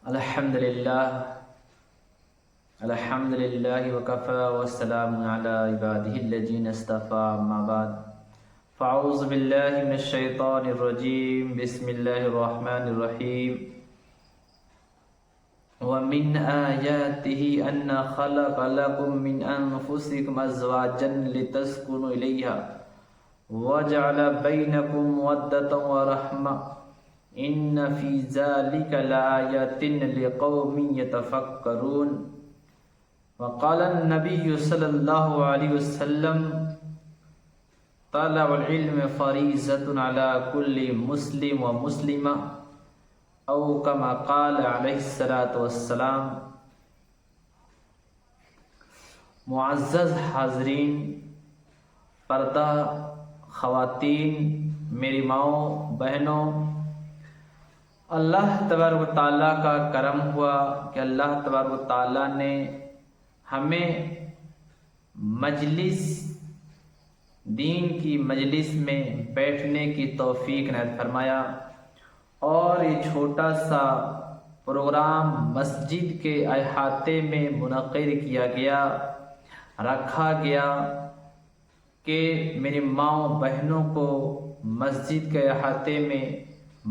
الحمدللہ وکفی والسلام علی عبادہ الذین اصطفیٰ اما بعد فاعوذ باللہ من الشیطان الرجیم بسم اللہ الرحمن الرحیم ومن آیاتہ ان خلق لکم من انفسکم ازواجا لتسکنوا الیہا وجعل بینکم مودۃ ورحمۃ ان فی ذلک لآیات لقوم یتفکرون وقال النبی صلی اللہ علیہ وسلم طلب العلم فریضۃ علی کل مسلم و مسلمہ او کما قال علیہ الصلاۃ والسلام۔ معزز حاضرین، پردہ خواتین، میری ماؤں بہنوں، اللہ تبارک و تعالیٰ کا کرم ہوا کہ اللہ تبارک و تعالیٰ نے ہمیں دین کی مجلس میں بیٹھنے کی توفیق عنایت فرمایا، اور یہ چھوٹا سا پروگرام مسجد کے احاطے میں منعقد کیا گیا، رکھا گیا کہ میری ماؤں بہنوں کو مسجد کے احاطے میں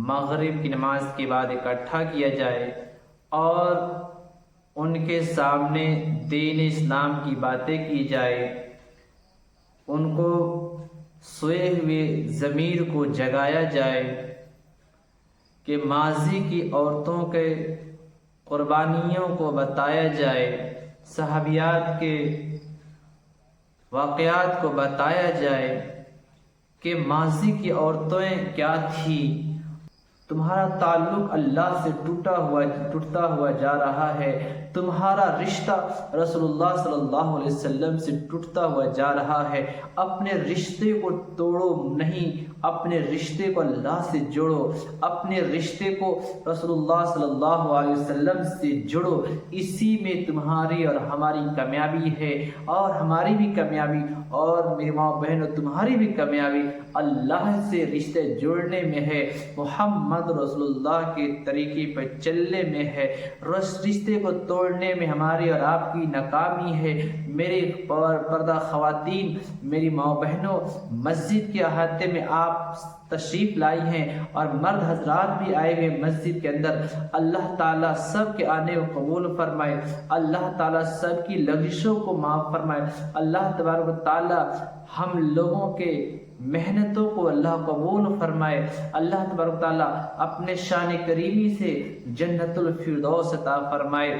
مغرب کی نماز کے بعد اکٹھا کیا جائے اور ان کے سامنے دین اسلام کی باتیں کی جائے، ان کو سوئے ہوئے ضمیر کو جگایا جائے کہ ماضی کی عورتوں کے قربانیوں کو بتایا جائے، صحابیات کے واقعات کو بتایا جائے کہ ماضی کی عورتیں کیا تھیں۔ تمہارا تعلق اللہ سے ٹوٹتا ہوا جا رہا ہے، تمہارا رشتہ رسول اللہ صلی اللہ علیہ وسلم سے ٹوٹتا ہوا جا رہا ہے۔ اپنے رشتے کو توڑو نہیں، اپنے رشتے کو اللہ سے جوڑو، اپنے رشتے کو رسول اللہ صلی اللہ علیہ وسلم سے جوڑو، اسی میں تمہاری اور ہماری کامیابی ہے، اور ہماری بھی کامیابی اور میری ماں بہنوں تمہاری بھی کامیابی اللہ سے رشتے جوڑنے میں ہے، محمد رسول اللہ کے طریقے پر چلنے میں ہے۔ رشتے کو توڑنے میں ہماری اور آپ کی ناکامی ہے۔ میرے پردہ خواتین، میری ماں بہنوں، مسجد کے احاطے میں آپ تشریف لائی ہیں اور مرد حضرات بھی آئے ہوئے مسجد کے اندر، اللہ تعالیٰ سب کے آنے کو قبول فرمائے، اللہ تعالیٰ سب کی لغزشوں کو معاف فرمائے، اللہ تبارک و تعالیٰ ہم لوگوں کے محنتوں کو اللہ قبول فرمائے، اللہ تبارک و تعالیٰ اپنے شان کریمی سے جنت الفردوس عطا فرمائے۔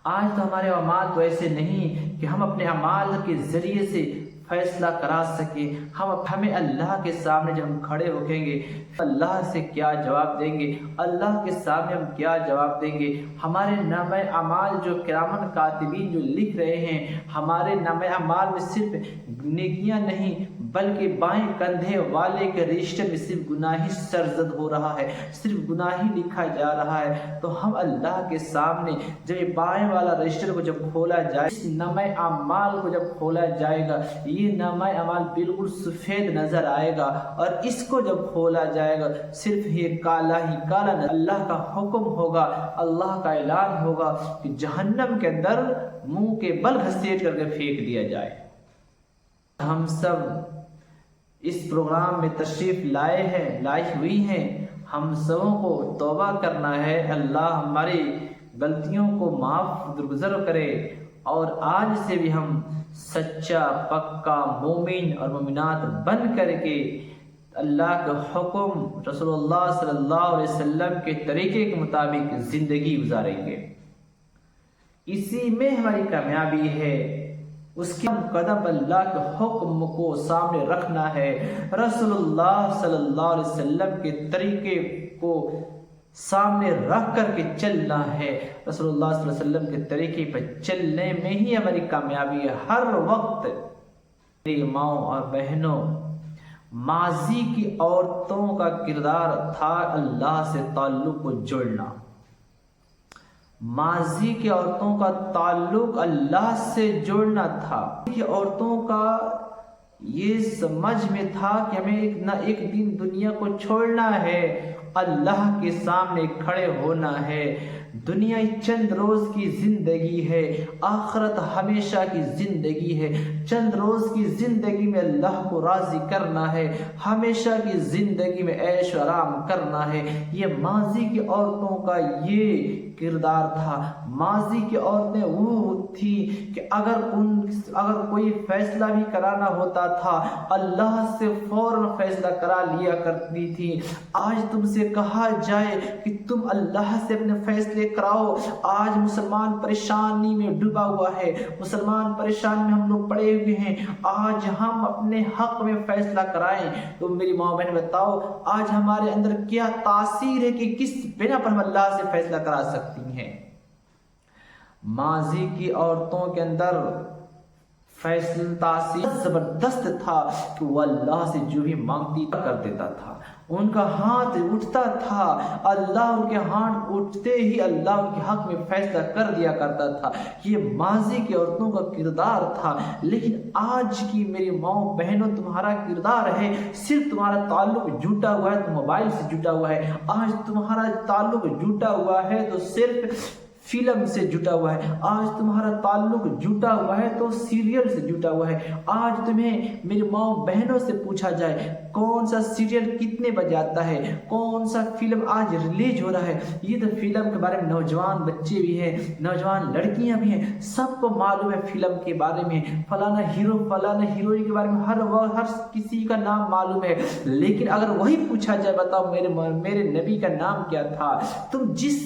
آج تو ہمارے اعمال تو ایسے نہیں کہ ہم اپنے اعمال کے ذریعے سے فیصلہ کرا سکیں۔ ہمیں اللہ کے سامنے جب ہم کھڑے ہوکیں گے اللہ سے کیا جواب دیں گے، اللہ کے سامنے ہم کیا جواب دیں گے؟ ہمارے نامہ اعمال جو کرامن کاتبین جو لکھ رہے ہیں، ہمارے نامہ اعمال میں صرف نیکیاں نہیں بلکہ بائیں کندھے والے کے رجسٹر میں صرف گناہی سرزد ہو رہا ہے، صرف گناہی لکھا جا رہا ہے۔ تو ہم اللہ کے سامنے جب یہ بائیں والا رجسٹر کو جب کھولا جائے، اس نامہ اعمال کو جب کھولا جائے گا، یہ نامہ اعمال بالکل سفید نظر آئے گا، اور اس کو جب کھولا جائے گا صرف یہ کالا ہی کالا نظر۔ اللہ کا حکم ہوگا، اللہ کا اعلان ہوگا کہ جہنم کے اندر منہ کے بل گھسیٹ کر کے پھینک دیا جائے۔ ہم سب اس پروگرام میں تشریف لائی ہوئی ہیں، ہم سبوں کو توبہ کرنا ہے، اللہ ہماری غلطیوں کو معاف درگزر کرے، اور آج سے بھی ہم سچا پکا مومن اور مومنات بن کر کے اللہ کے حکم، رسول اللہ صلی اللہ علیہ وسلم کے طریقے کے مطابق زندگی گزاریں گے۔ اسی میں ہماری کامیابی ہے، اس کے قدم اللہ کے حکم کو سامنے رکھنا ہے، رسول اللہ صلی اللہ علیہ وسلم کے طریقے کو سامنے رکھ کر کے چلنا ہے۔ رسول اللہ صلی اللہ علیہ وسلم کے طریقے پر چلنے میں ہی ہماری کامیابی ہے۔ ہر وقت میری ماؤں اور بہنوں، ماضی کی عورتوں کا کردار تھا اللہ سے تعلق کو جوڑنا، ماضی کی عورتوں کا تعلق اللہ سے جوڑنا تھا۔ کہ عورتوں کا یہ سمجھ میں تھا کہ ہمیں ایک نہ ایک دن دنیا کو چھوڑنا ہے، اللہ کے سامنے کھڑے ہونا ہے۔ دنیا چند روز کی زندگی ہے، آخرت ہمیشہ کی زندگی ہے۔ چند روز کی زندگی میں اللہ کو راضی کرنا ہے، ہمیشہ کی زندگی میں عیش و آرام کرنا ہے۔ یہ ماضی کی عورتوں کا یہ کردار تھا۔ ماضی کی عورتیں وہ تھی کہ اگر کوئی فیصلہ بھی کرانا ہوتا تھا اللہ سے فوراً فیصلہ کرا لیا کرتی تھی۔ آج تم سے کہا جائے کہ تم اللہ سے اپنے فیصلے کراؤ، آج مسلمان پریشانی میں ڈوبا ہوا ہے، مسلمان پریشانی میں ہم لوگ پڑے ہوئے ہیں، آج ہم اپنے حق میں فیصلہ کرائیں تو میری ماں بہن بتاؤ آج ہمارے اندر کیا تاثیر ہے کہ کس بنا پر ہم اللہ سے فیصلہ کرا سکتی ہیں۔ ماضی کی عورتوں کے اندر فیصلہ تاثیر زبردست تھا کہ وہ اللہ سے جو بھی مانگتی کر دیتا تھا، ان کا ہاتھ اٹھتا تھا، اللہ ان کے ہاتھ اٹھتے ہی اللہ ان کے حق میں فیصلہ کر دیا کرتا تھا۔ یہ ماضی کی عورتوں کا کردار تھا۔ لیکن آج کی میری ماں بہنوں تمہارا کردار ہے صرف تمہارا تعلق جھوٹا ہوا ہے تو موبائل سے جھوٹا ہوا ہے، آج تمہارا تعلق جھوٹا ہوا ہے تو صرف فلم سے جٹا ہوا ہے، آج تمہارا تعلق جٹا ہوا ہے تو سیریل سے جٹا ہوا ہے۔ آج تمہیں میری ماں بہنوں سے پوچھا جائے کون سا سیریل کتنے بجے آتا ہے، کون سا فلم آج ریلیز ہو رہا ہے، یہ تو فلم کے بارے میں نوجوان بچے بھی ہیں، نوجوان لڑکیاں بھی ہیں، سب کو معلوم ہے فلم کے بارے میں، فلانا ہیرو فلانا ہیروئن کے بارے میں ہر کسی کا نام معلوم ہے۔ لیکن اگر وہی پوچھا جائے بتاؤ میرے نبی کا نام کیا تھا، تم جس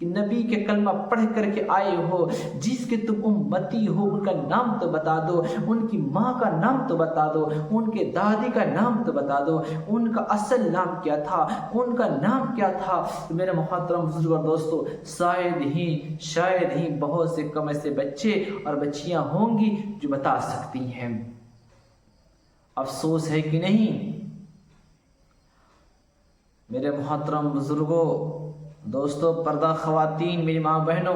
نبی کے کلمہ پڑھ کر کے آئے ہو، جس کے تم امتی ہو، ان کا نام تو بتا دو، ان کی ماں کا نام تو بتا دو، ان کے دادی کا نام تو بتا دو، ان کا اصل نام کیا تھا، ان کا نام کیا تھا۔ تو میرے محترم بزرگ اور دوستو، شاید ہی بہت سے کم ایسے بچے اور بچیاں ہوں گی جو بتا سکتی ہیں۔ افسوس ہے کہ نہیں میرے محترم بزرگوں دوستو، پردہ خواتین میری ماں بہنوں،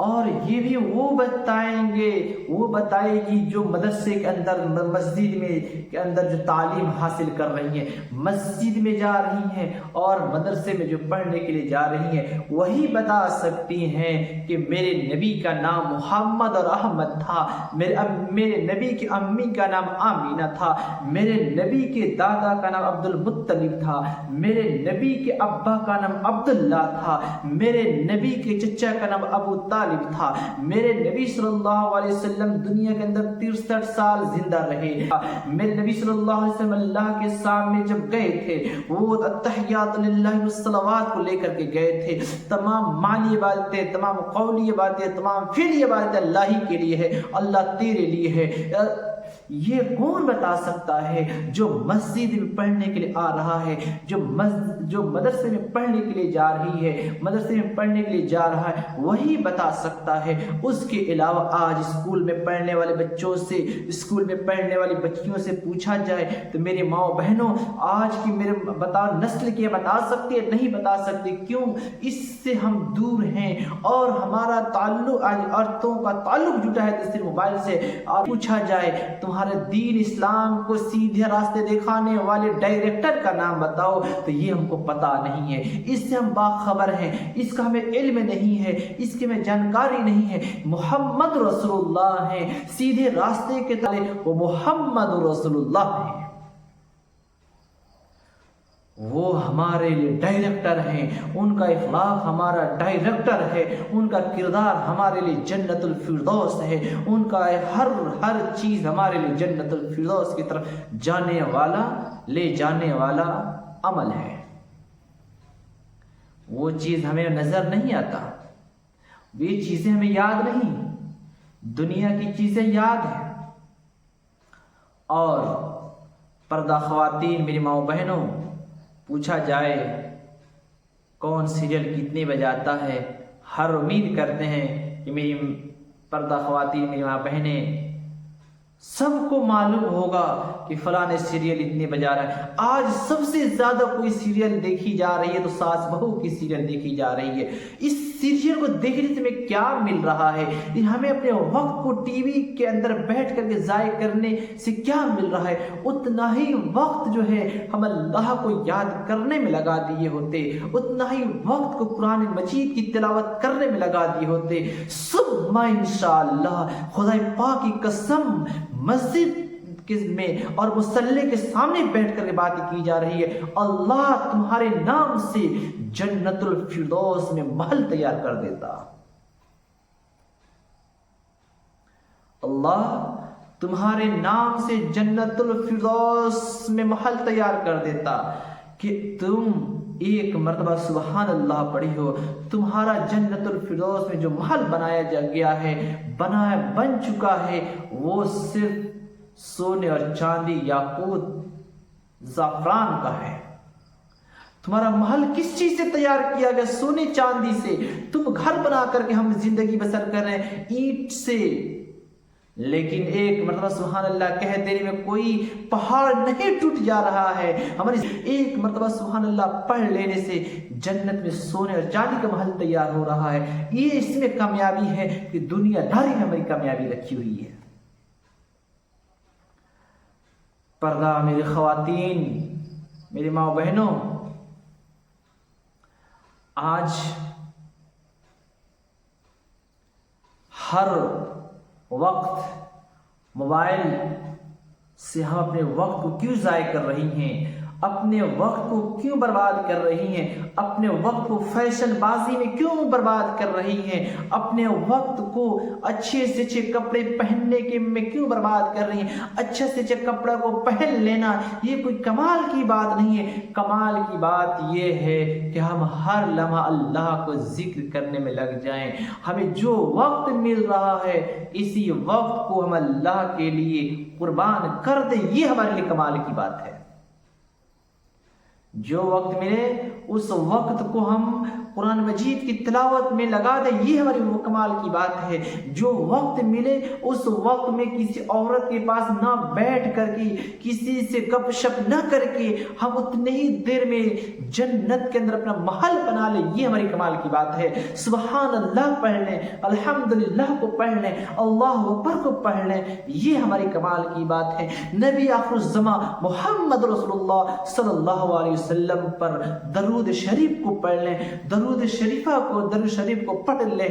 اور یہ بھی وہ بتائے گی جو مدرسے کے اندر مسجد میں کے اندر جو تعلیم حاصل کر رہی ہیں، مسجد میں جا رہی ہیں اور مدرسے میں جو پڑھنے کے لیے جا رہی ہیں، وہی بتا سکتی ہیں کہ میرے نبی کا نام محمد اور احمد تھا، میرے نبی کی امی کا نام آمینہ تھا، میرے نبی کے دادا کا نام عبد المطلب تھا، میرے نبی کے ابا کا نام عبداللہ تھا، میرے نبی کے چچا کا نام ابو طالب تھا، میرے نبی صلی اللہ علیہ وسلم دنیا کے اندر 63 سال زندہ رہے۔ میرے نبی صلی اللہ علیہ وسلم اللہ کے سامنے جب گئے تھے وہ التحیات للہ والصلوات کو لے کر کے گئے تھے، تمام مالی عبادتیں، تمام قولی عبادتیں، تمام فعلی عبادتیں اللہ ہی کے لیے ہے، اللہ تیرے لیے ہے۔ یہ کون بتا سکتا ہے؟ جو مسجد میں پڑھنے کے لیے آ رہا ہے، جو مدرسے میں پڑھنے کے لیے جا رہی ہے، مدرسے میں پڑھنے کے لیے جا رہا ہے، وہی بتا سکتا ہے۔ اس کے علاوہ آج اسکول میں پڑھنے والے بچوں سے، اسکول میں پڑھنے والی بچیوں سے پوچھا جائے تو میری ماں بہنوں آج کی میرے نسل کی بتا سکتی ہے؟ نہیں بتا سکتی۔ کیوں؟ اس سے ہم دور ہیں اور ہمارا تعلق آج عورتوں کا تعلق جٹا ہے صرف موبائل سے۔ پوچھا جائے تمہارے دین اسلام کو سیدھے راستے دکھانے والے ڈائریکٹر کا نام بتاؤ تو یہ ہم کو پتا نہیں ہے، اس سے ہم باخبر ہیں، اس کا ہمیں علم نہیں ہے، اس کی ہمیں جانکاری نہیں ہے۔ محمد رسول اللہ ہیں، سیدھے راستے کے تلے وہ محمد رسول اللہ ہیں، وہ ہمارے لیے ڈائریکٹر ہیں، ان کا اخلاق ہمارا ڈائریکٹر ہے، ان کا کردار ہمارے لیے جنت الفردوس ہے، ان کا ہر چیز ہمارے لیے جنت الفردوس کی طرف لے جانے والا عمل ہے۔ وہ چیز ہمیں نظر نہیں آتا، یہ چیزیں ہمیں یاد نہیں، دنیا کی چیزیں یاد ہیں۔ اور پردہ خواتین میری ماں بہنوں، پوچھا جائے کون سیریل کتنے بجے آتا ہے، ہر امید کرتے ہیں کہ میری پردہ خواتین میری ماں بہنیں سب کو معلوم ہوگا کہ فلاں سیریل اتنے بجا رہا ہے. آج سب سے زیادہ کوئی سیریل دیکھی جا رہی ہے تو ساس بہو کی سیریل دیکھی جا رہی ہے. اس سیریل کو دیکھنے سے ہمیں کیا مل رہا ہے؟ ہمیں اپنے وقت کو ٹی وی کے اندر بیٹھ کر کے ضائع کرنے سے کیا مل رہا ہے؟ اتنا ہی وقت جو ہے ہم اللہ کو یاد کرنے میں لگا دیے ہوتے، اتنا ہی وقت کو قرآن مجید کی تلاوت کرنے میں لگا دیے ہوتے. ثم انشاءاللہ، خدا پاک کی قسم، مسجد میں اور مصلی کے سامنے بیٹھ کر کے بات کی جا رہی ہے، اللہ تمہارے نام سے جنت الفردوس میں محل تیار کر دیتا. اللہ تمہارے نام سے جنت الفردوس میں محل تیار کر دیتا کہ تم ایک مرتبہ سبحان اللہ پڑھی ہو. تمہارا جنت الفردوس میں جو محل بنایا گیا ہے، بن چکا ہے، وہ صرف سونے اور چاندی، یاقوت، زعفران کا ہے. تمہارا محل کس چیز سے تیار کیا گیا؟ سونے چاندی سے. تم گھر بنا کر کے ہم زندگی بسر کر رہے ہیں اینٹ سے، لیکن ایک مرتبہ سبحان اللہ کہہ دینے میں کوئی پہاڑ نہیں ٹوٹ جا رہا ہے. ہماری ایک مرتبہ سبحان اللہ پڑھ لینے سے جنت میں سونے اور چاندی کا محل تیار ہو رہا ہے. یہ اس میں کامیابی ہے کہ دنیا داری میں ہماری کامیابی رکھی ہوئی ہے. پردہ میری خواتین، میری ماں بہنوں، آج ہر وقت موبائل سے ہم اپنے وقت کو کیوں ضائع کر رہی ہیں؟ اپنے وقت کو کیوں برباد کر رہی ہیں؟ اپنے وقت کو فیشن بازی میں کیوں برباد کر رہی ہیں؟ اپنے وقت کو اچھے سے اچھے کپڑے پہننے کے میں کیوں برباد کر رہی ہیں؟ اچھے سے اچھے کپڑا کو پہن لینا یہ کوئی کمال کی بات نہیں ہے. کمال کی بات یہ ہے کہ ہم ہر لمحہ اللہ کو ذکر کرنے میں لگ جائیں. ہمیں جو وقت مل رہا ہے اسی وقت کو ہم اللہ کے لیے قربان کر دیں. یہ ہمارے لیے کمال کی بات ہے. جو وقت ملے اس وقت کو ہم قرآن مجید کی تلاوت میں لگا دیں، یہ ہماری کمال کی بات ہے. جو وقت ملے اس وقت میں کسی عورت کے پاس نہ بیٹھ کر کے، کسی سے گپ شپ نہ کر کے ہم اتنے ہی دیر میں جنت کے اندر اپنا محل بنا لیں، یہ ہماری کمال کی بات ہے. سبحان اللہ پڑھ لیں، الحمدللہ کو پڑھ لیں، اللہ اکبر کو پڑھ لیں، یہ ہماری کمال کی بات ہے. نبی آخر الزمان محمد رسول اللہ صلی اللہ علیہ وسلم پر درود شریف کو پڑھ لیں، درود شریفہ کو، درود شریف کو پڑھ لیں.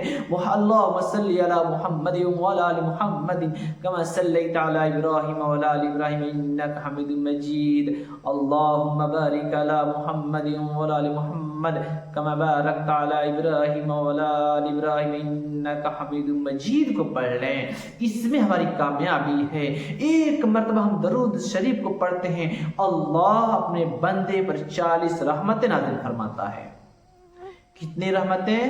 اللہم صلی علی محمد وعلی آل محمد کما صلیت علی ابراہیم وعلی آل ابراہیم انک حمید مجید. اللہم بارک علی محمد وعلی آل محمد کما بارکت علی ابراہیم وعلی آل ابراہیم انک حمید مجید کو پڑھ لیں. اس میں ہماری کامیابی ہے. ایک مرتبہ ہم درود شریف کو پڑھتے ہیں، اللہ اپنے بندے پر 40 رحمتیں نازل فرماتا ہے. کتنی رحمتیں؟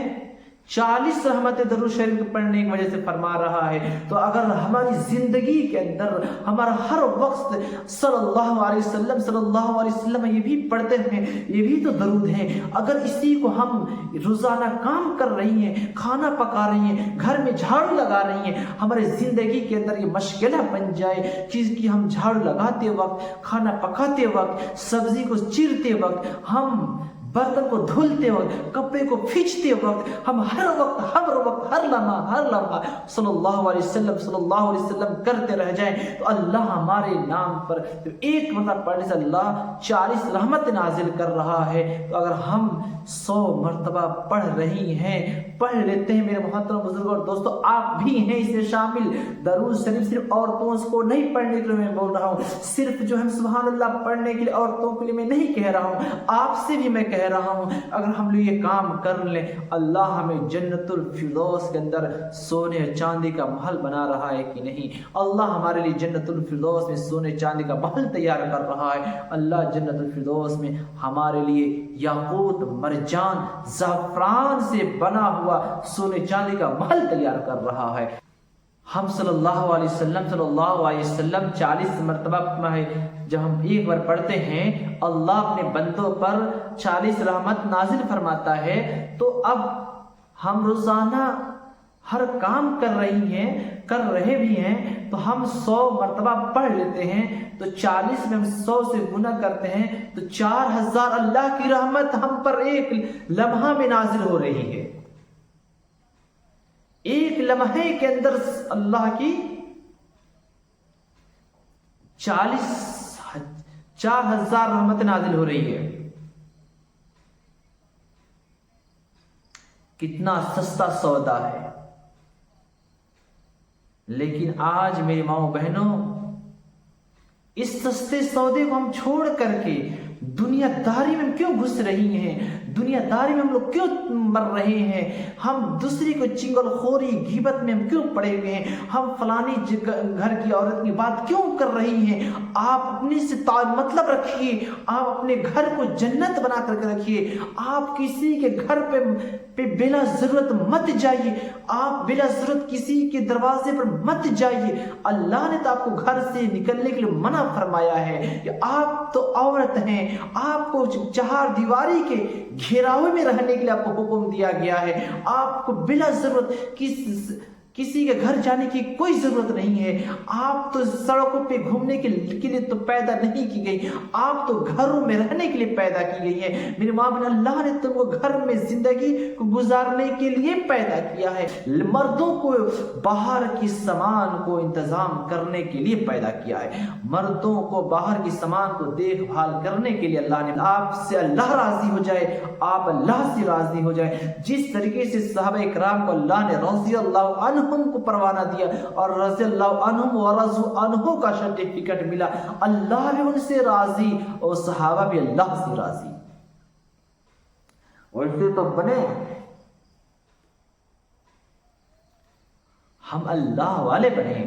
40 رحمتیں درود شریف کو پڑھنے کی وجہ سے فرما رہا ہے. تو اگر ہماری زندگی کے اندر ہمارا ہر وقت صلی اللہ علیہ وسلم یہ بھی پڑھتے ہیں، یہ بھی تو درود ہیں. اگر اسی کو ہم روزانہ کام کر رہی ہیں، کھانا پکا رہی ہیں، گھر میں جھاڑو لگا رہی ہیں، ہمارے زندگی کے اندر یہ مشغلہ بن جائے کہ ہم جھاڑو لگاتے وقت، کھانا پکاتے وقت، سبزی کو چیرتے وقت، ہم برتن کو دھلتے وقت، کپڑے کو کھینچتے وقت، ہم ہر وقت ہر لمحہ صلی اللہ علیہ وسلم کرتے رہ جائیں تو اللہ ہمارے نام پر ایک مرتبہ پڑھنے سے اللہ 40 رحمت نازل کر رہا ہے. تو اگر ہم 100 مرتبہ پڑھ رہی ہیں، پڑھ لیتے ہیں میرے محترم بزرگوں اور دوستوں، آپ بھی ہیں اس میں شامل. درود شریف صرف عورتوں کو نہیں پڑھنے کے لیے میں بول رہا ہوں، صرف جو ہم سبحان اللہ پڑھنے کے لیے عورتوں کے لیے میں نہیں کہہ رہا ہوں، آپ سے بھی میں کہہ رہا ہوں. اگر ہم لوگ یہ کام کر لیں، اللہ ہمیں جنت الفردوس کے اندر سونے چاندی کا محل بنا رہا ہے کہ نہیں؟ اللہ ہمارے لیے جنت الفردوس میں سونے چاندی کا محل تیار کر رہا ہے. اللہ جنت الفردوس میں ہمارے لیے یاقوت، مرجان، زعفران سے بنا ہوا سونے چاندی کا محل تیار کر رہا ہے. ہم صلی اللہ علیہ وسلم 40 مرتبہ جب ہم ایک بار پڑھتے ہیں اللہ اپنے بندوں پر 40 رحمت نازل فرماتا ہے. تو اب ہم روزانہ ہر کام کر رہے بھی ہیں، تو ہم 100 مرتبہ پڑھ لیتے ہیں تو 40 میں ہم 100 سے گنا کرتے ہیں تو 4000 اللہ کی رحمت ہم پر ایک لمحہ میں نازل ہو رہی ہے۔ ایک لمحے کے اندر اللہ کی 4000 رحمت نازل ہو رہی ہے۔ کتنا سستا سودا ہے۔ لیکن آج میری ماؤں بہنوں، اس سستے سودے کو ہم چھوڑ کر کے دنیا داری میں کیوں گھس رہی ہیں؟ دنیا داری میں ہم لوگ کیوں مر رہے ہیں؟ ہم دوسری کو چنگل خوری غیبت میں ہم کیوں پڑے ہوئے ہیں؟ ہم فلانی گھر کی عورت کی بات کیوں کر رہی ہیں؟ آپ اپنے سے مطلب رکھیے، آپ اپنے گھر کو جنت بنا کر کے رکھیے۔ آپ کسی کے گھر پہ بلا ضرورت مت جائیے، آپ بلا ضرورت کسی کے دروازے پر مت جائیے۔ اللہ نے تو آپ کو گھر سے نکلنے کے لیے منع فرمایا ہے کہ آپ تو عورت ہیں، آپ کو 4 دیواری کے گھیراوے میں رہنے کے لیے آپ کو حکم دیا گیا ہے۔ آپ کو بلا ضرورت کسی کے گھر جانے کی کوئی ضرورت نہیں ہے۔ آپ تو سڑکوں پہ گھومنے کے لیے تو پیدا نہیں کی گئی، آپ تو گھروں میں رہنے کے لیے پیدا کی گئی ہے۔ میرے ماں بہن، اللہ نے تم کو گھر میں زندگی کو گزارنے کے لیے پیدا کیا ہے، مردوں کو باہر کی سامان کو انتظام کرنے کے لیے پیدا کیا ہے، مردوں کو باہر کی سامان کو دیکھ بھال کرنے کے لیے اللہ نے۔ آپ سے اللہ راضی ہو جائے، آپ اللہ سے راضی ہو جائے۔ جس طریقے سے صحابہ کرام کو اللہ نے رضی اللہ عنہم کو پروانہ دیا اور رضی اللہ عنہم ورضوا عنہ کا سرٹیفکیٹ ملا، اللہ بھی ان سے راضی اور صحابہ بھی اللہ سے راضی۔ ویسے تو بنے ہم اللہ والے بنے،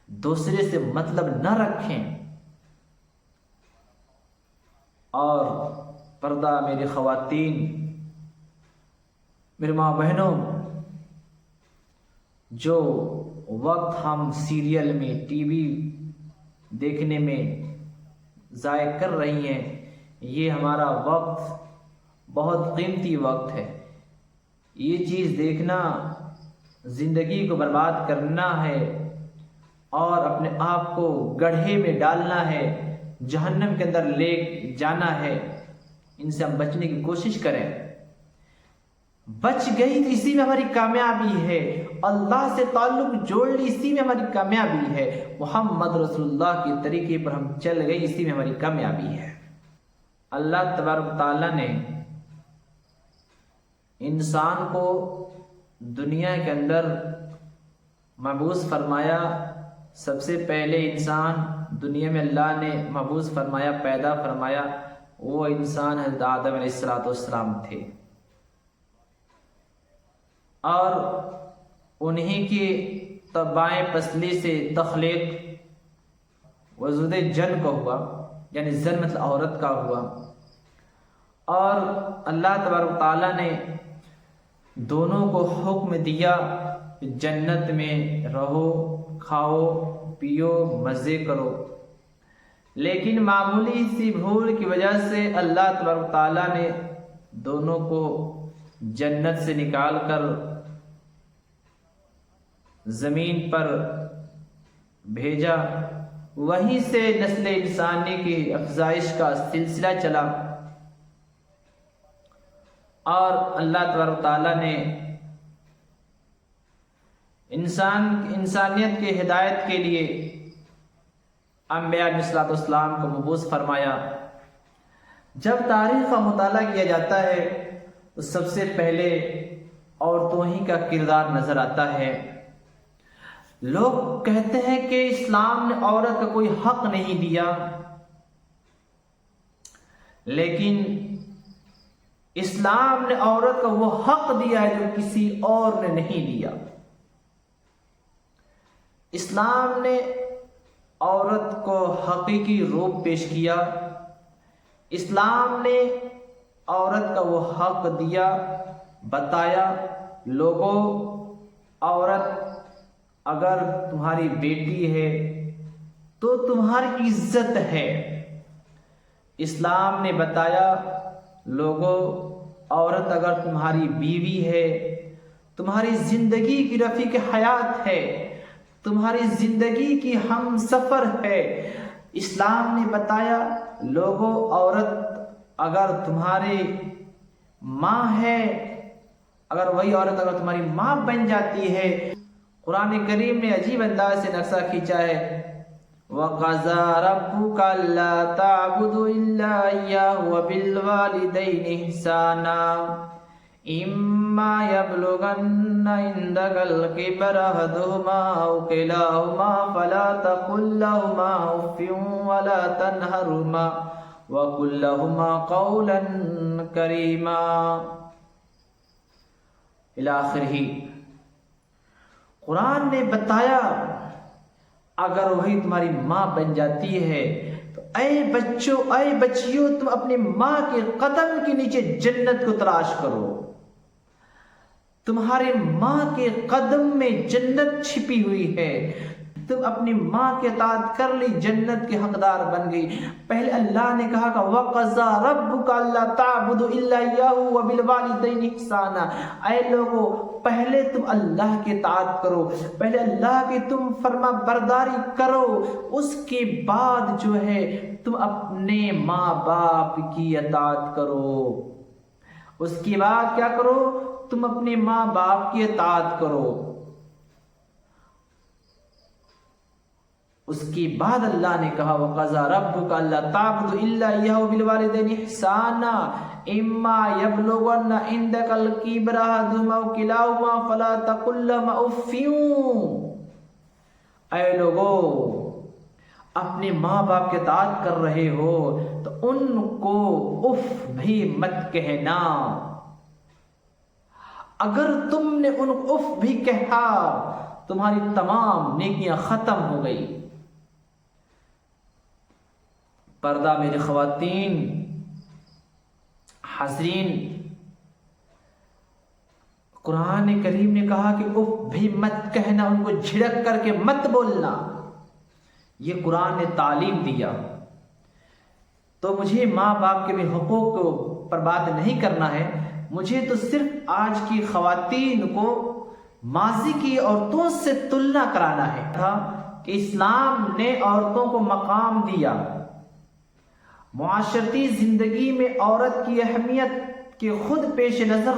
دوسرے سے مطلب نہ رکھیں۔ اور پردہ میری خواتین، میری ماں بہنوں، جو وقت ہم سیریل میں ٹی وی دیکھنے میں ضائع کر رہی ہیں، یہ ہمارا وقت بہت قیمتی وقت ہے۔ یہ چیز دیکھنا زندگی کو برباد کرنا ہے اور اپنے آپ کو گڑھے میں ڈالنا ہے، جہنم کے اندر لے جانا ہے۔ ان سے ہم بچنے کی کوشش کریں۔ بچ گئی تو اسی میں ہماری کامیابی ہے، اللہ سے تعلق جوڑ لی اسی میں ہماری کامیابی ہے، محمد رسول اللہ کے طریقے پر ہم چل گئے اسی میں ہماری کامیابی ہے۔ اللہ تبارک تعالیٰ نے انسان کو دنیا کے اندر مبعوث فرمایا۔ سب سے پہلے انسان دنیا میں اللہ نے مبعوث فرمایا، پیدا فرمایا، وہ انسان حضرت آدم علیہ السلام تھے، اور انہی کی بائیں پسلی سے تخلیق وجود جن کا ہوا، یعنی زن مطلب عورت کا ہوا، اور اللہ تبارک تعالیٰ نے دونوں کو حکم دیا جنت میں رہو، کھاؤ پیو، مزے کرو۔ لیکن معمولی سی بھول کی وجہ سے اللہ تبارک تعالیٰ نے دونوں کو جنت سے نکال کر زمین پر بھیجا۔ وہیں سے نسل انسانی کی افزائش کا سلسلہ چلا، اور اللہ تبارک تعالیٰ نے انسانیت کے ہدایت کے لیے انبیاء علیہ السلام کو مبعوث فرمایا۔ جب تاریخ کا مطالعہ کیا جاتا ہے تو سب سے پہلے عورتوں ہی کا کردار نظر آتا ہے۔ لوگ کہتے ہیں کہ اسلام نے عورت کا کوئی حق نہیں دیا، لیکن اسلام نے عورت کا وہ حق دیا ہے جو کسی اور نے نہیں دیا۔ اسلام نے عورت کو حقیقی روپ پیش کیا، اسلام نے عورت کا وہ حق دیا، بتایا لوگوں، عورت اگر تمہاری بیٹی ہے تو تمہاری عزت ہے۔ اسلام نے بتایا لوگوں، عورت اگر تمہاری بیوی ہے تمہاری زندگی کی رفیق حیات ہے، تمہاری زندگی کی ہم سفر ہے۔ اسلام نے بتایا لوگوں، عورت اگر تمہاری ماں ہے، اگر وہی عورت اگر تمہاری ماں بن جاتی ہے، قرآن کریم نے عجیب انداز سے نقشہ کھینچا ہے، وَقَضَى رَبُّكَ أَلَّا تَعْبُدُوا إِلَّا إِيَّاهُ وَبِالْوَالِدَيْنِ إِحْسَانًا إِمَّا يَبْلُغَنَّ عِندَكَ الْكِبَرَ أَحَدُهُمَا أَوْ كِلَاهُمَا فَلَا تَقُل لَّهُمَا أُفٍّ وَلَا تَنْهَرْهُمَا وَقُل لَّهُمَا قَوْلًا كَرِيمًا الی آخرہ۔ قرآن نے بتایا اگر وہی تمہاری ماں بن جاتی ہے تو اے بچوں، اے بچیوں، تم اپنی ماں کے قدم کے نیچے جنت کو تلاش کرو۔ تمہارے ماں کے قدم میں جنت چھپی ہوئی ہے، تم اپنی ماں کے اطاعت کر لی، جنت کے حقدار بن گئی۔ پہلے اللہ نے کہا کہ وَقَضَى رَبُّكَ أَلَّا تَعْبُدُوا إِلَّا إِيَّاهُ وَبِالْوَالِدَيْنِ إِحْسَانًا، اے لوگو پہلے تم اللہ کی اطاعت کرو، پہلے اللہ کی تم فرما برداری کرو، اس کے بعد جو ہے تم اپنے ماں باپ کی اطاعت کرو۔ اس کے بعد کیا کرو؟ تم اپنے ماں باپ کی اطاعت کرو۔ اس کے بعد اللہ نے کہا وَقَضَى رَبُّكَ أَلَّا تَعْبُدُوا إِلَّا إِيَّاهُ وَبِالْوَالِدَيْنِ إِحْسَانًا إِمَّا يَبْلُغَنَّ عِندَكَ الْكِبَرَ أَحَدُهُمَا أَوْ كِلَاهُمَا فَلَا تَقُل لَّهُمَا أُفٍّ، اے لوگو اپنے ماں باپ کے اطاعت کر رہے ہو تو ان کو اف بھی مت کہنا۔ اگر تم نے ان کو اف بھی کہا تمہاری تمام نیکیاں ختم ہو گئی۔ پردہ میری خواتین، حاضرین، قرآن کریم نے کہا کہ اف بھی مت کہنا، ان کو جھڑک کر کے مت بولنا، یہ قرآن نے تعلیم دیا۔ تو مجھے ماں باپ کے بھی حقوق پر بات نہیں کرنا ہے، مجھے تو صرف آج کی خواتین کو ماضی کی عورتوں سے تلنا کرانا ہے کہ اسلام نے عورتوں کو مقام دیا۔ معاشرتی زندگی میں عورت کی اہمیت کے خود پیش نظر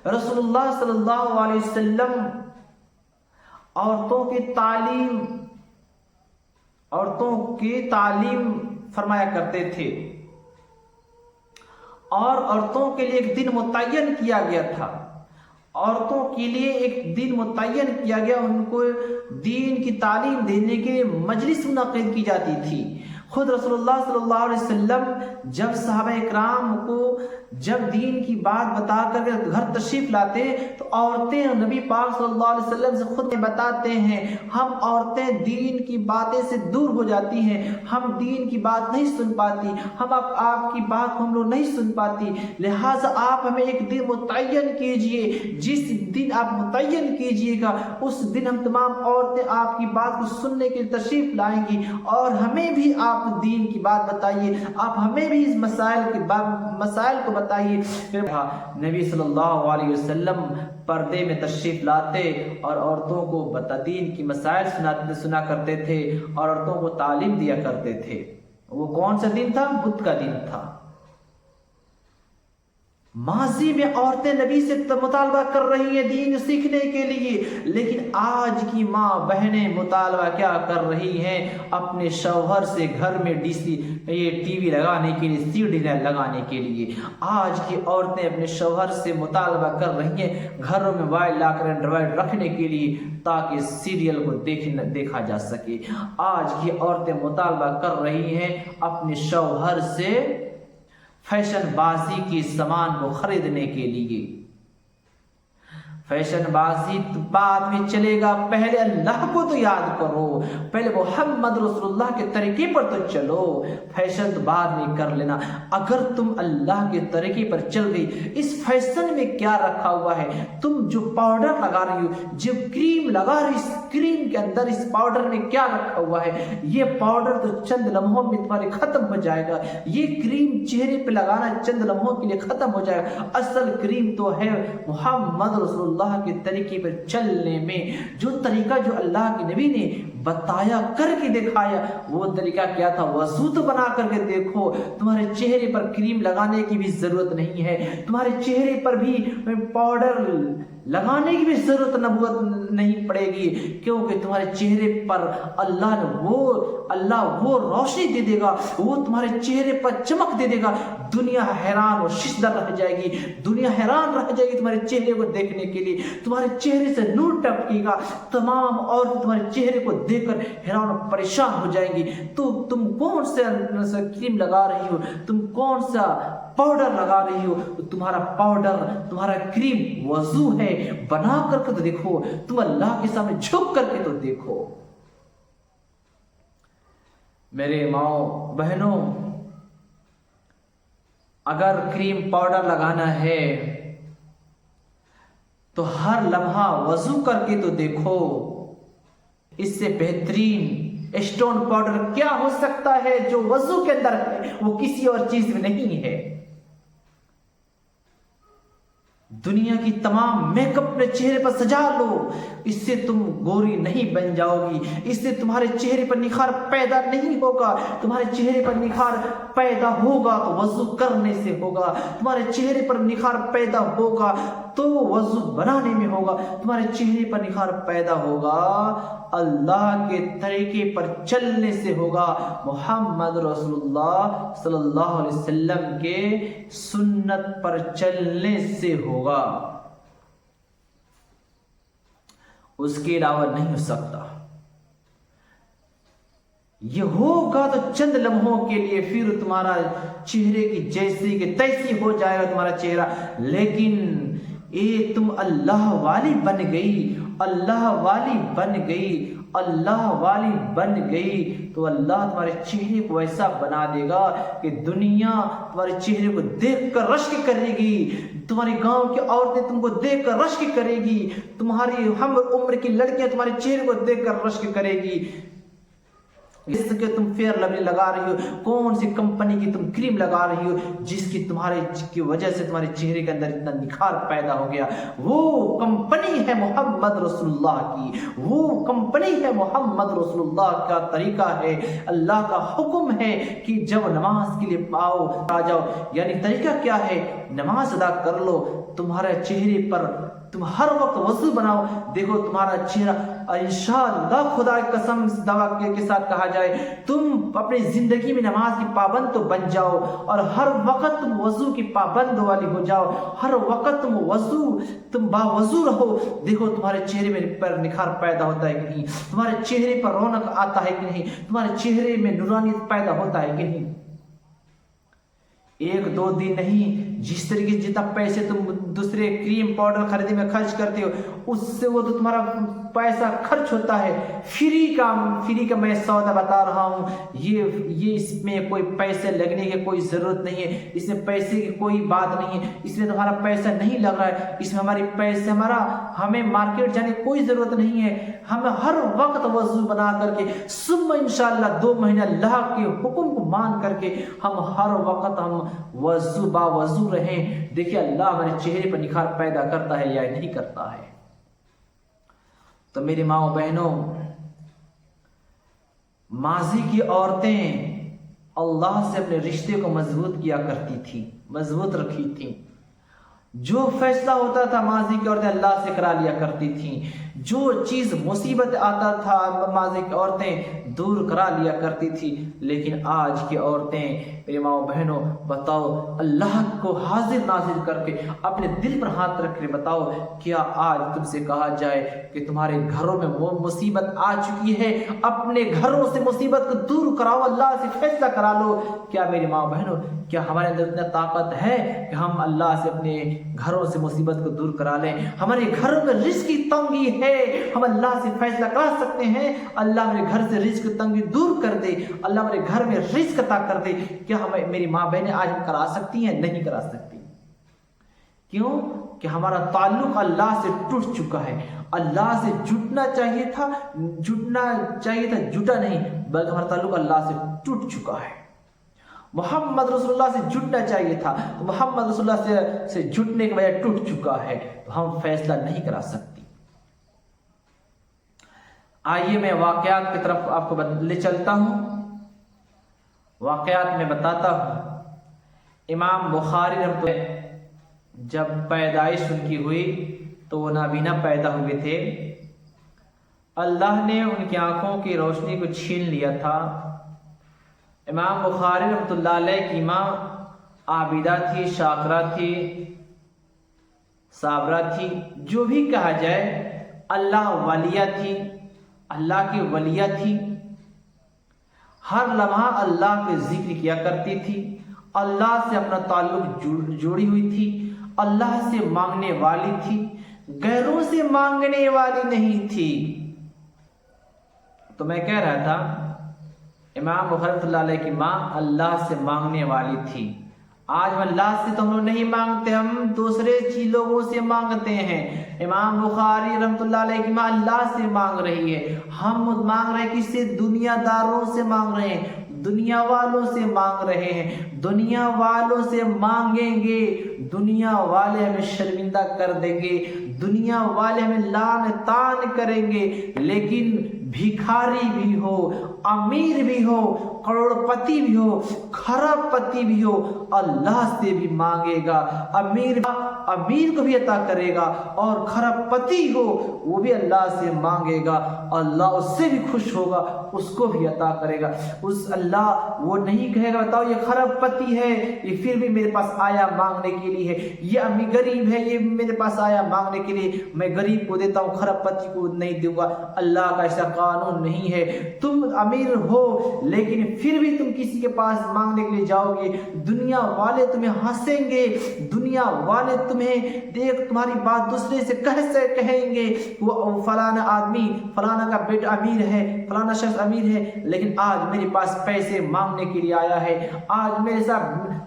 رسول اللہ صلی اللہ علیہ وسلم عورتوں کی تعلیم فرمایا کرتے تھے، اور عورتوں کے لیے ایک دن متعین کیا گیا تھا، عورتوں کے لیے ایک دن متعین کیا گیا، ان کو دین کی تعلیم دینے کے لیے مجلس منعقد کی جاتی تھی۔ خود رسول اللہ صلی اللہ علیہ وسلم جب صحابہ اکرام کو جب دین کی بات بتا کر گھر تشریف لاتے تو عورتیں نبی پاک صلی اللہ علیہ وسلم سے خود بتاتے ہیں ہم عورتیں دین کی باتیں سے دور ہو جاتی ہیں، ہم دین کی بات نہیں سن پاتی، ہم آپ کی بات ہم لوگ نہیں سن پاتی، لہٰذا آپ ہمیں ایک دن متعین کیجئے، جس دن آپ متعین کیجئے گا اس دن ہم تمام عورتیں آپ کی بات کو سننے کے لیے تشریف لائیں گی، اور ہمیں بھی آپ دین کی بات بتائیے، آپ ہمیں بھی اس مسائل کو بتائیے۔ پھر نبی صلی اللہ علیہ وسلم پردے میں تشریف لاتے اور عورتوں کو دین کی مسائل سنا کرتے تھے اور عورتوں کو تعلیم دیا کرتے تھے۔ وہ کون سا دن تھا؟ بدھ کا دن تھا۔ ماضی میں عورتیں نبی سے مطالبہ کر رہی ہیں دین سیکھنے کے لیے، لیکن آج کی ماں بہنیں مطالبہ کیا کر رہی ہیں؟ اپنے شوہر سے گھر میں ٹی وی لگانے کے لیے، سی ڈی لگانے کے لیے۔ آج کی عورتیں اپنے شوہر سے مطالبہ کر رہی ہیں گھروں میں موبائل لا کر اینڈرائڈ رکھنے کے لیے تاکہ سیریل کو دیکھا جا سکے۔ آج کی عورتیں مطالبہ کر رہی ہیں اپنے شوہر سے فیشن بازی کے سامان کو خریدنے کے لیے۔ فیشن بازی بعد میں چلے گا، پہلے اللہ کو تو یاد کرو، پہلے محمد رسول اللہ کے طریقے پر تو چلو، فیشن تو بعد میں کر لینا۔ اگر تم اللہ کے طریقے پر چل گئی، اس فیشن میں کیا رکھا ہوا ہے؟ تم جو پاؤڈر لگا رہی ہو، جو کریم لگا رہی، اس کریم کے اندر اس پاؤڈر میں کیا رکھا ہوا ہے؟ یہ پاؤڈر تو چند لمحوں میں تمہارے ختم ہو جائے گا، یہ کریم چہرے پہ لگانا چند لمحوں کے لیے ختم ہو جائے گا، اصل کریم تو ہے محمد رسول اللہ اللہ کے طریقے پر چلنے میں، جو طریقہ جو اللہ کے نبی نے بتایا کر کے دکھایا، وہ طریقہ کیا تھا؟ وضو تو بنا کر کے دیکھو، تمہارے چہرے پر کریم لگانے کی بھی ضرورت نہیں ہے، تمہارے چہرے پر بھی پاؤڈر لگانے کی بھی ضرورت نبوت نہیں پڑے گی، کیونکہ تمہارے چہرے پر اللہ وہ روشنی دے دے گا، وہ تمہارے چہرے پر چمک دے دے گا، دنیا حیران و ششدر رہ جائے گی، دنیا حیران رہ جائے گی تمہارے چہرے کو دیکھنے کے لیے، تمہارے چہرے سے نور ٹپکے گا، تمام عورتیں تمہارے چہرے کو دیکھ کر حیران و پریشان ہو جائیں گی، تو تم کون سا کریم لگا رہی ہو، تم کون سا پاؤڈر لگا رہی ہو؟ تمہارا پاؤڈر، تمہارا کریم وضو ہے، بنا کر کے تو دیکھو، تم اللہ کے سامنے جھک کر کے تو دیکھو۔ میرے ماؤں بہنوں، اگر کریم پاؤڈر لگانا ہے تو ہر لمحہ وضو کر کے تو دیکھو، اس سے بہترین اسٹون پاؤڈر کیا ہو سکتا ہے جو وضو کے اندر ہے، وہ کسی اور چیز میں نہیں ہے۔ دنیا کی تمام میک اپ اپنے چہرے پر سجا لو، اس سے تم گوری نہیں بن جاؤ گی، اس سے تمہارے چہرے پر نکھار پیدا نہیں ہوگا، تمہارے چہرے پر نکھار پیدا ہوگا تو وضو کرنے سے ہوگا، تمہارے چہرے پر نکھار پیدا ہوگا تو وضو بنانے میں ہوگا، تمہارے چہرے پر نکھار پیدا ہوگا اللہ کے طریقے پر چلنے سے ہوگا، محمد رسول اللہ صلی اللہ علیہ وسلم کے سنت پر چلنے سے ہوگا، اس کے علاوہ نہیں ہو سکتا۔ یہ ہوگا تو چند لمحوں کے لیے، پھر تمہارا چہرے کی جیسی کہ تیسی ہو جائے گا تمہارا چہرہ، لیکن تم اللہ والی بن گئی، اللہ والی بن گئی، اللہ والی بن گئی تو اللہ تمہارے چہرے کو ایسا بنا دے گا کہ دنیا تمہارے چہرے کو دیکھ کر رشک کرے گی، تمہاری گاؤں کی عورتیں تم کو دیکھ کر رشک کرے گی، تمہاری ہم عمر کی لڑکیاں تمہارے چہرے کو دیکھ کر رشک کرے گی، اس کے تم فیئر لولی لگا رہی ہو، کون سی کمپنی کی تم کریم لگا رہی ہو جس کی تمہارے کی وجہ سے تمہارے چہرے کے اندر اتنا نکھار پیدا ہو گیا، وہ کمپنی ہے محمد رسول اللہ کی، وہ کمپنی ہے محمد رسول اللہ کا طریقہ ہے، اللہ کا حکم ہے کہ جب نماز کے لیے آ جاؤ، یعنی طریقہ کیا ہے؟ نماز ادا کر لو، تمہارے چہرے پر تم ہر وقت وضو بناؤ، دیکھو تمہارا چہرہ انشاءاللہ خدا کی قسم دعا کے ساتھ کہا جائے تم اپنی زندگی میں نماز کی پابند تو بن جاؤ، اور ہر وقت تم وضو کی پابند والی ہو جاؤ، ہر وقت تم باوضو رہو، دیکھو تمہارے چہرے میں پر نکھار پیدا ہوتا ہے کہ نہیں، تمہارے چہرے پر رونق آتا ہے کہ نہیں، تمہارے چہرے میں نورانیت پیدا ہوتا ہے کہ نہیں۔ ایک دو دن نہیں، جس طریقے سے جتنا پیسے تم دوسرے کریم پاؤڈر خریدنے میں خرچ کرتے ہو، اس سے وہ تو تمہارا پیسہ خرچ ہوتا ہے، فری کا میں سودا بتا رہا ہوں، یہ اس میں کوئی پیسے لگنے کی کوئی ضرورت نہیں ہے، اس میں پیسے کی کوئی بات نہیں ہے، اس میں تمہارا پیسہ نہیں لگ رہا ہے، اس میں ہمیں مارکیٹ جانے کی کوئی ضرورت نہیں ہے، ہمیں ہر وقت وضو بنا کر کے انشاءاللہ 2 مہینے اللہ کے حکم کو مان کر کے ہم ہر وقت ہم باوضو رہیں، دیکھیے اللہ ہمارے چہرے پر نکھار پیدا کرتا ہے یا نہیں کرتا ہے۔ تو میری ماں بہنوں، ماضی کی عورتیں اللہ سے اپنے رشتے کو مضبوط کیا کرتی تھی، مضبوط رکھی تھی، جو فیصلہ ہوتا تھا ماضی کی عورتیں اللہ سے کرا لیا کرتی تھیں، جو چیز مصیبت آتا تھا ماضی کی عورتیں دور کرا لیا کرتی تھی، لیکن آج کی عورتیں میری ماں بہنوں بتاؤ، اللہ کو حاضر ناظر کر کے اپنے دل پر ہاتھ رکھ کے بتاؤ، کیا آج تم سے کہا جائے کہ تمہارے گھروں میں وہ مصیبت آ چکی ہے، اپنے گھروں سے مصیبت کو دور کراؤ، اللہ سے فیصلہ کرا لو، کیا میری ماں بہنوں، کیا ہمارے اندر اتنا طاقت ہے کہ ہم اللہ سے اپنے گھروں سے مصیبت کو دور کرا لیں؟ ہمارے گھروں میں رزق کی تنگی ہے، ہم اللہ سے فیصلہ کرا سکتے ہیں، اللہ میرے گھر سے رزق کی تنگی دور کر دے، اللہ میرے گھر میں رزق عطا کر دے، کیا ہمیں میری ماں بہنیں آج کرا سکتی ہیں؟ نہیں کرا سکتی۔ کیوں؟ کہ ہمارا تعلق اللہ سے ٹوٹ چکا ہے، اللہ سے جٹنا چاہیے تھا، جٹا نہیں، بلکہ ہمارا تعلق اللہ سے ٹوٹ چکا ہے۔ محمد رسول اللہ سے جڑنا چاہیے تھا، تو محمد رسول اللہ سے جڑنے کی وجہ ٹوٹ چکا ہے، تو ہم فیصلہ نہیں کرا سکتے۔ آئیے میں واقعات کی طرف آپ کو لے چلتا ہوں، واقعات میں بتاتا ہوں۔ امام بخاری رحمۃ اللہ جب پیدائش ان کی ہوئی تو وہ نابینا پیدا ہوئے تھے، اللہ نے ان کی آنکھوں کی روشنی کو چھین لیا تھا۔ امام بخاری رحمۃ اللہ علیہ کی ماں عابدہ تھی، شاکرہ تھی، صابرہ تھی، جو بھی کہا جائے، اللہ ولیہ تھی، اللہ کی ولیہ تھی، ہر لمحہ اللہ کے ذکر کیا کرتی تھی، اللہ سے اپنا تعلق جوڑی ہوئی تھی، اللہ سے مانگنے والی تھی، غیروں سے مانگنے والی نہیں تھی۔ تو میں کہہ رہا تھا امام بخاری رحمۃ اللہ علیہ کی ماں اللہ سے مانگنے والی تھی۔ آج ہم اللہ سے تو ہم لوگ نہیں مانگتے، ہم دوسرے لوگوں سے مانگتے ہیں۔ امام بخاری رحمۃ اللہ علیہ کی ماں اللہ سے مانگ رہی ہے، ہم مانگ رہے ہیں کس سے؟ دنیا داروں سے مانگ رہے ہیں، دنیا والوں سے مانگ رہے ہیں۔ دنیا والوں سے مانگیں گے، دنیا والے ہمیں شرمندہ کر دیں گے، دنیا والے ہمیں لعن طعن کریں گے، لیکن بھکاری بھی ہو، امیر بھی ہو، کروڑ پتی بھی ہو، کھرب پتی بھی ہو، اللہ سے بھی مانگے گا۔ امیر کو بھی عطا کرے گا، اور کھرب پتی ہو وہ بھی اللہ سے مانگے گا، اللہ اس سے بھی خوش ہوگا، اس کو بھی عطا کرے گا۔ اس اللہ وہ نہیں کہے گا بتاؤ یہ کھرب پتی ہے، یہ پھر بھی میرے پاس آیا مانگنے کے لیے ہے، یہ امیر غریب ہے، یہ میرے پاس آیا مانگنے کے لیے، میں غریب کو دیتا ہوں، کھرب پتی کو نہیں دوں گا۔ اللہ کا ایسا قانون نہیں ہے۔ تم امیر ہو لیکن پھر بھی تم کسی کے پاس مانگنے کے لیے جاؤ گے، دنیا والے تمہیں ہنسیں گے، دنیا والے تمہیں دیکھ تمہاری بات دوسرے سے کہیں گے وہ فلانا آدمی، فلانا کا بیٹا امیر ہے، فلانا شخص امیر ہے، لیکن آج میرے پاس پیسے مانگنے کے لیے آیا ہے، آج میرے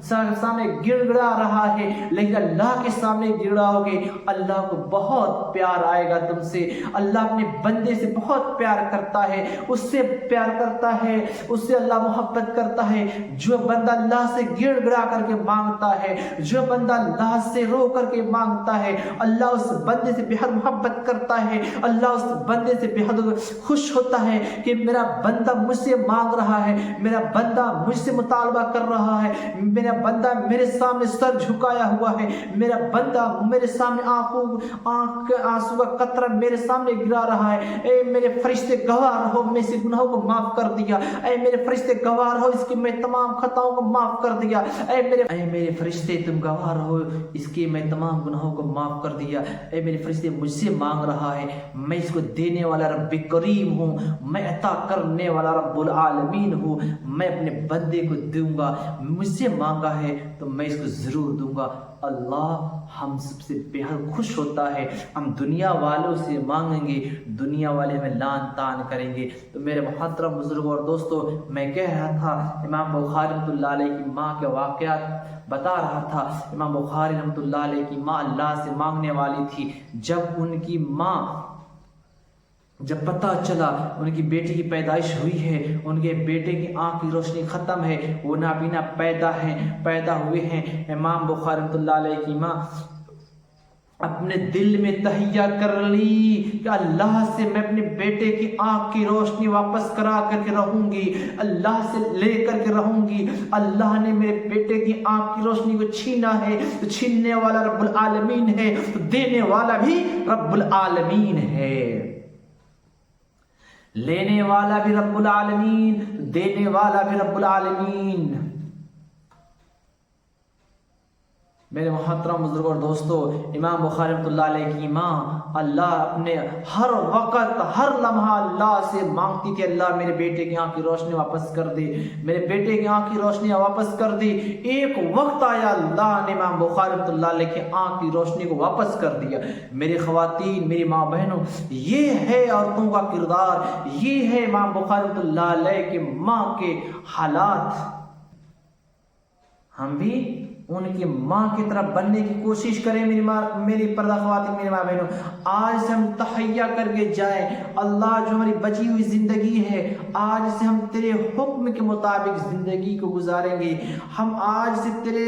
سامنے گڑ گڑا رہا ہے، لیکن اللہ کے سامنے گڑاؤ گے، اللہ کو بہت پیار آئے گا تم سے۔ اللہ اپنے بندے سے بہت پیار کرتا ہے، اس سے پیار کرتا ہے، اس سے اللہ محبت کرتا ہے۔ جو بندہ اللہ سے گڑ گڑا کر کے مانگتا ہے، جو بندہ اللہ سے رو کر کے مانگتا ہے، اللہ اس بندے سے بہت محبت کرتا ہے، اللہ اس بندے سے بہت خوش ہوتا ہے کہ میرا بندہ مجھ سے مانگ رہا ہے، میرا بندہ مجھ سے مطالبہ کر رہا ہے، میرا بندہ میرے سامنے سر جھکایا ہوا ہے، میرا بندہ میرے سامنے آنسو کا قطرہ میرے سامنے گرا رہا ہے۔ اے میرے فرشتے گواہ رہو، میں سے گناہوں کو معاف کر دیا، اے میرے فرشتے گواہ رہو، اس کی میں تمام خطاؤں کو معاف کر دیا، اے میرے فرشتے تم گواہ رہو، اس کی میں تمام گناہوں کو معاف کر دیا، اے میرے فرشتے مجھ سے مانگ رہا ہے، میں اس کو دینے والا رب کریم ہوں، میں عطا کرنے والا رب العالمین ہوں، میں اپنے بندے کو دوں گا، مجھ سے مانگا ہے تو میں اس کو ضرور دوں گا۔ اللہ ہم سب سے بہت خوش ہوتا ہے، ہم دنیا والوں سے مانگیں گے، دنیا والے ہمیں لعن طعن کریں گے۔ تو میرے محترم بزرگوں اور دوستوں، میں کہہ رہا تھا امام بخاری رحمۃ اللہ علیہ کی ماں کے واقعات بتا رہا تھا۔ امام بخاری رحمۃ اللہ علیہ کی ماں اللہ سے مانگنے والی تھی۔ جب ان کی ماں جب پتہ چلا ان کی بیٹی کی پیدائش ہوئی ہے، ان کے بیٹے کی آنکھ کی روشنی ختم ہے، وہ نابینا پیدا ہوئے ہیں، امام بخاری رحمۃ اللہ علیہ کی ماں اپنے دل میں تہیہ کر لی کہ اللہ سے میں اپنے بیٹے کی آنکھ کی روشنی واپس کرا کر کے رہوں گی، اللہ سے لے کر کے رہوں گی۔ اللہ نے میرے بیٹے کی آنکھ کی روشنی کو چھینا ہے تو چھیننے والا رب العالمین ہے، تو دینے والا بھی رب العالمین ہے، لینے والا بھی رب العالمین، دینے والا بھی رب العالمین۔ میرے محترم بزرگوں اور دوستو، امام بخاری رحمۃ اللہ علیہ کی ماں اللہ اپنے ہر وقت ہر لمحہ اللہ سے مانگتی تھی، اللہ میرے بیٹے کی آنکھ کی روشنی واپس کر دے، میرے بیٹے کی آنکھ کی روشنی واپس کر دے۔ ایک وقت آیا اللہ نے امام بخاری رحمۃ اللہ علیہ کی آنکھ کی روشنی کو واپس کر دیا۔ میری خواتین، میری ماں بہنوں، یہ ہے عورتوں کا کردار، یہ ہے امام بخاری رحمۃ اللہ علیہ کی ماں کے حالات۔ ہم بھی ان کی ماں کی طرح بننے کی کوشش کریں میری پردہ خواتین، میری ماں بہنوں۔ آج سے ہم تحیہ کر کے جائیں، اللہ جو ہماری بچی ہوئی زندگی ہے آج سے ہم تیرے حکم کے مطابق زندگی کو گزاریں گے۔ ہم آج سے تیرے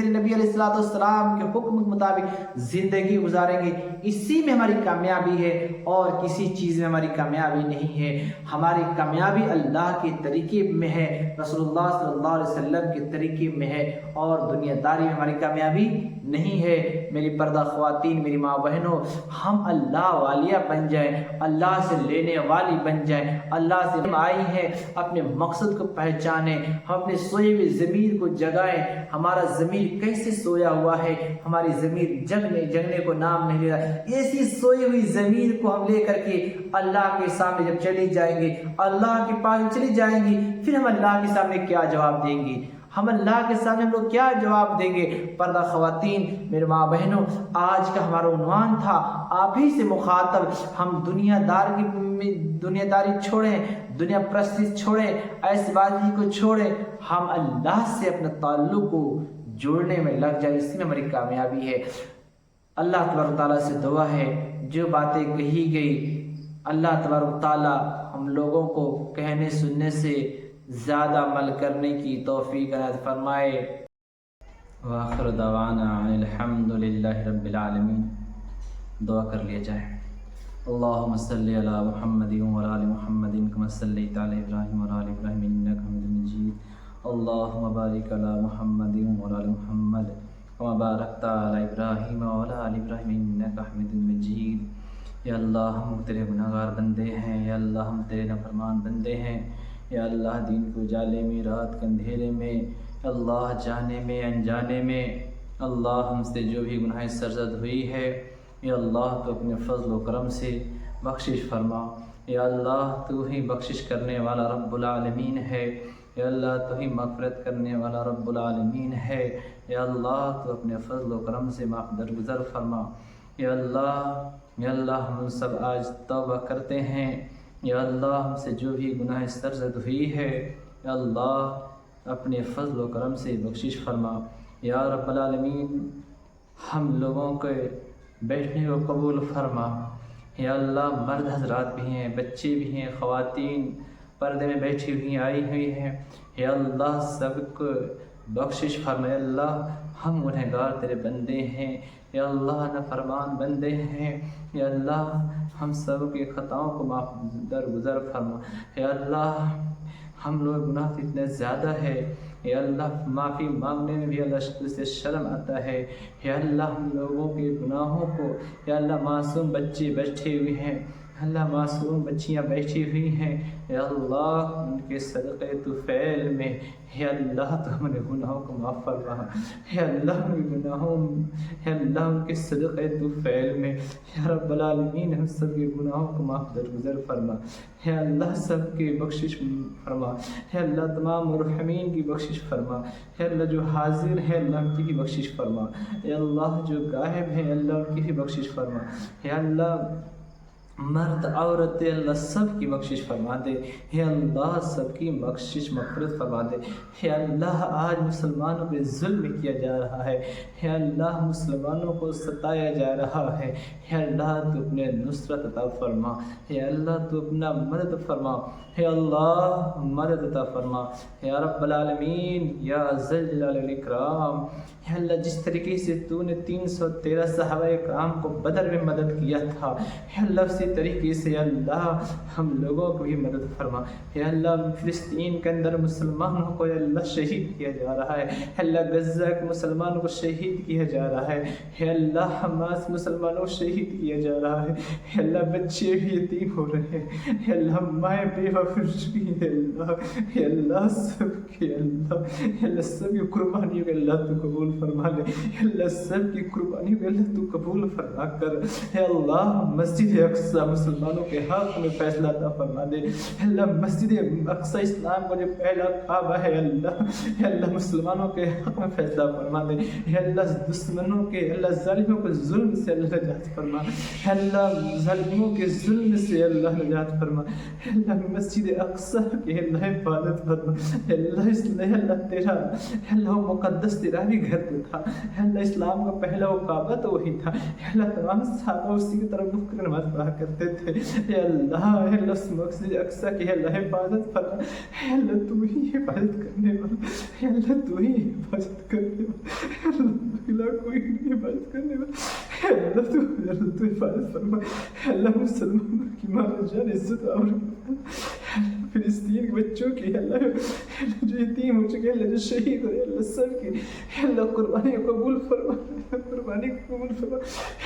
نبی علیہ السلام کے حکم کے مطابق زندگی گزاریں گے۔ اسی میں ہماری کامیابی ہے اور کسی چیز میں ہماری کامیابی نہیں ہے۔ ہماری کامیابی اللہ کے طریقے میں ہے، رسول اللہ صلی اللہ علیہ وسلم کے طریقے میں ہے، اور دنیا داری میں ہماری کامیابی نہیں ہے۔ میری پردہ خواتین، میری ماں بہنوں، ہم اللہ والیہ بن جائیں، اللہ سے لینے والی بن جائیں۔ اللہ سے ہم آئی ہیں، اپنے مقصد کو پہچانیں، ہم اپنے سوئے ہوئے ضمیر کو جگائیں۔ ہمارا ضمیر کیسے سویا ہوا ہے؟ ہماری ضمیر جگنے کو نام نہیں لے رہا۔ ایسی سوئی ہوئی ضمیر کو ہم لے کر کے اللہ کے سامنے جب چلی جائیں گے، اللہ کے پاس چلی جائیں گی، پھر ہم اللہ کے سامنے کیا جواب دیں گے؟ ہم اللہ کے سامنے ہم لوگ کیا جواب دیں گے؟ پردہ خواتین، میرے ماں بہنوں، آج کا ہمارا عنوان تھا آپ ہی سے مخاطب۔ ہم دنیا داری چھوڑیں، دنیا پرستی چھوڑیں، ایسی بازی کو چھوڑیں، ہم اللہ سے اپنے تعلق کو جوڑنے میں لگ جائیں، اس میں ہماری کامیابی ہے۔ اللہ تبارک تعالیٰ سے دعا ہے جو باتیں کہی گئی اللہ تبارک تعالیٰ ہم لوگوں کو کہنے سننے سے زیادہ عمل کرنے کی توفیق عنایت فرمائے۔ وآخر دعوانا الحمد للہ رب العالمین۔ دعا کر لیا جائے۔ اللہم صلی علی محمد وعلی آل محمد کما صلیت علی ابراہیم وعلی آل ابراہیم انک حمید مجید۔ اللہم بارک علی محمد وعلی آل محمد کما بارکت علی ابراہیم وعلی آل ابراہیم انک حمید مجید۔ یا اللہ ہم تیرے گناہ گار بندے ہیں، یا اللہ ہم تیرے نافرمان بندے ہیں، یا اللہ دین کو جالے میں، رات کے اندھیرے میں، اللہ جانے میں انجانے میں، اللہ ہم سے جو بھی گناہ سرزد ہوئی ہے، یا اللہ تو اپنے فضل و کرم سے بخشش فرما۔ یا اللہ تو ہی بخشش کرنے والا رب العالمین ہے، یا اللہ تو ہی مغفرت کرنے والا رب العالمین ہے، یا اللہ تو اپنے فضل و کرم سے معاف درگزر فرما۔ یا اللہ ہم سب آج توبہ کرتے ہیں، یا اللہ ہم سے جو بھی گناہ سرزد ہوئی ہے، یا اللہ اپنے فضل و کرم سے بخشش فرما۔ یا رب العالمین ہم لوگوں کے بیٹھنے کو قبول فرما۔ یا اللہ مرد حضرات بھی ہیں، بچے بھی ہیں، خواتین پردے میں بیٹھی ہوئی آئی ہوئی ہیں، یا اللہ سب کو بخشش فرما۔ یا اللہ ہم گنہگار تیرے بندے ہیں، یا اللہ نافرمان بندے ہیں، یا اللہ ہم سب کے خطاؤں کو معاف درگزر فرما۔ یا اللہ ہم لوگ گناہ اتنے زیادہ ہے، یا اللہ معافی مانگنے میں بھی اللہ سے شرم آتا ہے۔ یا اللہ ہم لوگوں کے گناہوں کو، یا اللہ معصوم بچے بیٹھے ہوئے ہیں، اللہ معصوم بچیاں بیٹھی ہوئی ہیں، یا اللہ ان کے صدقے طفیل میں، یا اللہ تو ہمارے گناہوں کو معاف فرما۔ یا اللہ ان کے گناہوں، یا اللہ ان کے صدقے طفیل میں، یا رب العالمین ہم سب کے گناہوں کو معاف درگزر فرما۔ یا اللہ سب کی بخشش فرما۔ یا اللہ تمام مرحمین کی بخشش فرما۔ یا اللہ جو حاضر ہیں اللہ ان کی بھی بخشش فرما۔ یا اللہ جو غائب ہیں اللہ ان کی بھی بخشش فرما۔ یا اللہ مرد عورت اللہ سب کی بخشش فرما دے۔ یا اللہ سب کی بخشش مغفرت فرما دے۔ یا اللہ آج مسلمانوں پہ ظلم کیا جا رہا ہے، یا اللہ مسلمانوں کو ستایا جا رہا ہے، یا اللہ تو اپنے نصرت عطا فرما۔ یا اللہ تو اپنا مدد فرما۔ یا اللہ مدد عطا فرما۔ یا رب العالمین یا ذی الجلال والاکرام، یا اللہ جس طریقے سے تو نے 313 صحابہ کرام کو بدر میں مدد کیا تھا، یا اللہ اسی طریقے سے یا اللہ ہم لوگوں کو بھی مدد فرما۔ یا اللہ فلسطین کے اندر مسلمانوں کو یا اللہ شہید کیا جا رہا ہے، یا اللہ غزہ کے مسلمانوں کو شہید کیا جا رہا ہے، یا اللہ حماس مسلمانوں کو شہید کیا جا رہا ہے، یا اللہ بچے بھی یتیم ہو رہے ہیں، یا اللہ مائیں بیوہ پھر چکی ہیں، یا اللہ سب کے اللہ، یا اللہ سب کی قربانیوں کے اللہ تو قبول فرما لے. اللہ سب کی قربانی کو اللہ تو قبول فرما کر. اے اللہ مسجد اقصی مسلمانوں کے حق میں فیصلہ عطا فرما دے. اللہ مسجد اقصی اسلام کا جو پہلا کعبہ ہے اللہ مسلمانوں کے حق میں فیصلہ فرما دے. اللہ دشمنوں کے اللہ ظالموں کے ظلم سے اللہ نجات فرما. اللہ ظالموں کے ظلم سے اللہ نجات فرما. اللہ مسجد اقصی کی اللہ حفاظت فرما. اللہ اس لیے اللہ تیرا اللہ مقدس تیرا بھی گھر تو تھا. اللہ اسلام کا پہلا وہ کعبہ تو وہی تھا. اللہ تمام صحابہ اسی کی طرف رخ کر نماز پڑھا کرتے تھے. اے اللہ اس مسجد اقصی کی اللہ حفاظت فرما. اے اللہ تو ہی حفاظت کرنے والا. اے اللہ تو ہی حفاظت کرنے والا. اللہ کوئی نہیں حفاظت کرنے والا. اے اللہ تو حفاظت فرما. اللہ مسلمانوں کی مال جان عزت اور فلسطین کے بچوں کی اللہ جو یتیم ہو چکے اللہ جو شہید ہوئے اللہ سب کی اللہ قربانی قبول فرما. قربانی قبول فرما.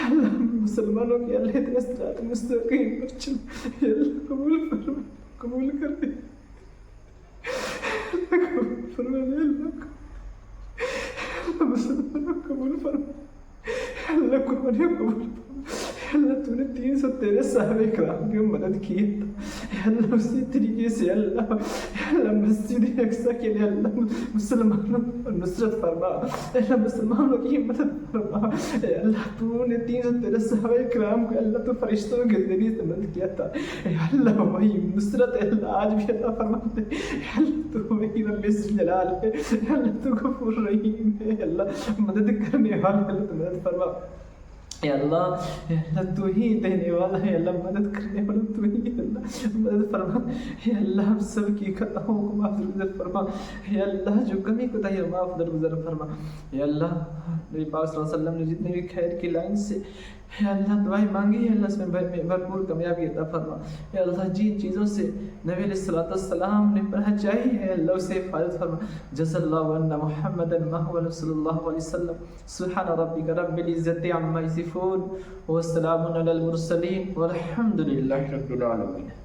اللہ مسلمانوں کی اللہ اتنا صراط مستقیم پر چل اللہ قبول فرما. قبول کر دے قبول فرما. اللہ مسلمانوں قبول فرما. اللہ قربانی قبول فرما. اللہ تو نے 313 صحابہ کرام کی مدد کی ہے. اللہ اسی طریقے سے اللہ مسجد اقصی کے لیے اللہ مسلمانوں پر نصرت فرما. اللہ مسلمانوں کی مدد فرما. اللہ تو نے 313 صحابہ کرام کو اللہ تو فرشتوں کے ذریعے سے مدد کیا تھا. اللہ وہی نصرت اللہ آج بھی اللہ فرما دے. اللہ تو وہی رب جلال ہے. اللہ تو غفور رحیم ہے. اللہ مدد کرنے والا اللہ تو مدد فرما. اے اللہ تو ہی دینے والا ہے. اللہ مدد کرنے والا تو ہی. اللہ مدد فرما. اے اللہ ہم سب کی خطاؤں کو معاف درگزر فرما. اے اللہ جو کمی کوتاہی ہے معاف درگزر فرما. اے اللہ نبی پاک صلی اللہ علیہ وسلم نے جتنے بھی خیر کی لائن سے اے اللہ دعائیں مانگی ہے اللہ اس میں بھرپور کامیابی عطا فرما. اے اللہ جن چیزوں سے نبی علیہ السلام نے پناہ چاہی ہے اللہ اسے حفاظت فرما. جزا اللہ عنا محمدا محمد صلی اللہ علیہ وسلم. سبحان ربک رب العزت عما یصفون وسلام علی المرسلین والحمد للہ رب العالمین.